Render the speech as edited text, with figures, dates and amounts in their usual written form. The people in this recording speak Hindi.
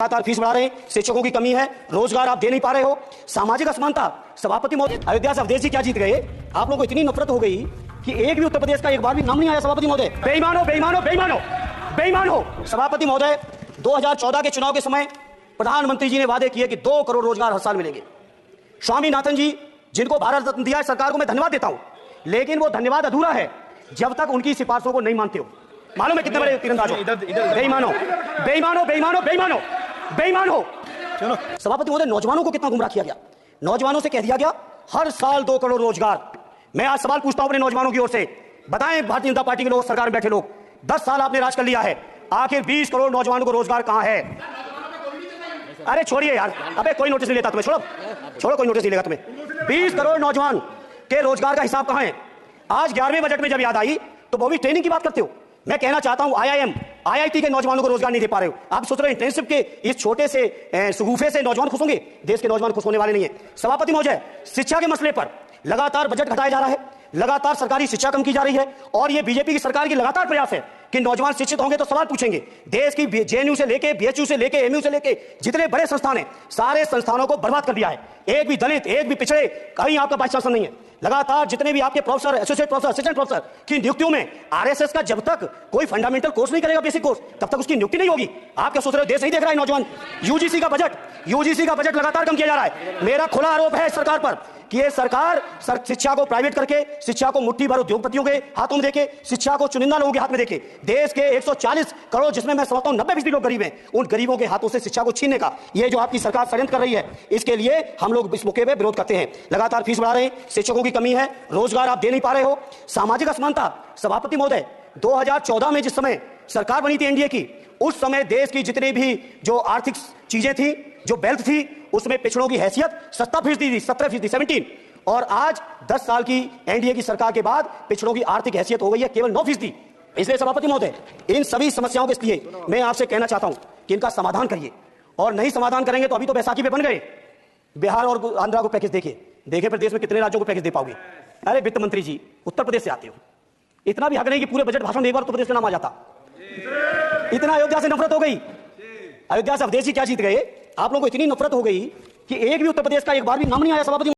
लगातार फीस बढ़ा रहे हैं, शिक्षकों की कमी है, रोजगार आप दे नहीं पा रहे हो, सामाजिक असमानता। सभापति महोदय, अयोध्या से अवधेश जी क्या जीत गए? आप लोगों को इतनी नफरत हो गई कि एक भी उत्तर प्रदेश का एक बार भी नाम नहीं आया। सभापति महोदय बेईमान हो, बेईमान हो, बेईमान हो, बेईमान हो। सभापति महोदय, 2014 के चुनाव के समय प्रधानमंत्री जी ने वादे किए कि 2 करोड़ रोजगार हर साल मिलेंगे। स्वामीनाथन जी, जिनको भारत रत्न दिया है सरकार को, मैं धन्यवाद देता हूं, लेकिन वो धन्यवाद अधूरा है जब तक उनकी सिफारिशों को नहीं मानते हो। मालूम है कितने बड़े तीरंदाज हो? बेईमान हो, बेईमान हो, बेईमान हो, बेईमान हो, बेईमान हो। चलो सभापति महोदय, नौजवानों को कितना गुमराह किया गया। नौजवानों से कह दिया गया हर साल 2 करोड़ रोजगार। मैं आज सवाल पूछता हूं अपने नौजवानों की ओर से, बताएं भारतीय जनता पार्टी के लोग, सरकार में बैठे लोग, 10 साल आपने राज कर लिया है, आखिर 20 करोड़ नौजवानों को रोजगार कहां है? अरे छोड़िए यार, अबे कोई नोटिस नहीं लेता तुम्हें, छोड़ो कोई नोटिस नहीं लेगा तुम्हें। 20 करोड़ नौजवान के रोजगार का हिसाब कहां है? आज 11वें बजट में जब याद आई तो वो भी ट्रेनिंग की बात करते हो। मैं कहना चाहता हूं IIM, IIT के नौजवानों को रोजगार नहीं दे पा रहे हो। आप सोच रहे हो इंटेंसिव के इस छोटे से सुगूफे से नौजवान खुश होंगे? देश के नौजवान खुश होने वाले नहीं है। सभापति महोदय, शिक्षा के मसले पर लगातार बजट घटाया जा रहा है, लगातार सरकारी शिक्षा कम की जा रही है, और ये बीजेपी की सरकार की लगातार प्रयास है कि नौजवान शिक्षित होंगे तो सवाल पूछेंगे। देश की JNU से लेके BHU से लेके MU से लेके जितने बड़े संस्थान हैं, सारे संस्थानों को बर्बाद कर दिया है। एक भी दलित, एक भी पिछड़े, कहीं आपका वाइस चांसलर नहीं है। लगातार जितने भी आपके professor, associate professor, assistant professor की नियुक्तियों में RSS का जब तक कोई फंडामेंटल कोर्स नहीं करेगा, बेसिक कोर्स, तब तक उसकी नियुक्ति नहीं होगी। आप क्या सोच रहे हो? देश नहीं देख रहा है नौजवान? UGC का बजट लगातार कम किया जा रहा है। मेरा खुला आरोप है सरकार पर कि ये सरकार शिक्षा को प्राइवेट करके, शिक्षा को मुट्ठी भर उद्योगपतियों के हाथों में देके, शिक्षा को चुनिंदा लोगों के हाथ में देके, देश के 140 करोड़, जिसमें मैं समझता हूं 90% लोग गरीब हैं, उन गरीबों के हाथों से शिक्षा को छीनने का ये जो आपकी सरकार षड्यंत्र कर रही है, इसके लिए हम लोग इस मौके पर विरोध करते हैं। लगातार फीस बढ़ा रहे हैं, शिक्षकों की कमी है, रोजगार आप दे नहीं पा रहे हो, सामाजिक असमानता। सभापति महोदय, 2014 में जिस समय सरकार बनी थी एनडीए की, उस समय देश की जितनी भी जो आर्थिक चीजें थी, जो वेल्थ थी, उसमें पिछड़ों की हैसियत 17% थी, 17%, और आज 10 साल की एनडीए की सरकार के बाद पिछड़ों की आर्थिक हैसियत हो गई है केवल 9%। इसलिए सभापति महोदय, इन सभी समस्याओं के लिए मैं आपसे कहना चाहता हूं कि इनका समाधान करिए, और नहीं समाधान करेंगे तो अभी तो बैसाखी पे बन गए, बिहार और आंध्रा को पैकेज देखिए प्रदेश में कितने राज्यों को पैकेज दे पाओगे। अरे वित्त मंत्री जी, उत्तर प्रदेश से आते हो, इतना भी हक नहीं कि पूरे बजट भाषण में एक बार उत्तर प्रदेश का नाम आ जाता। इतना अयोध्या से नफरत हो गई। अयोध्या से अवधेश जी क्या जीत गए? आप लोगों को इतनी नफरत हो गई कि एक भी उत्तर प्रदेश का एक बार भी नाम नहीं आया। सभापति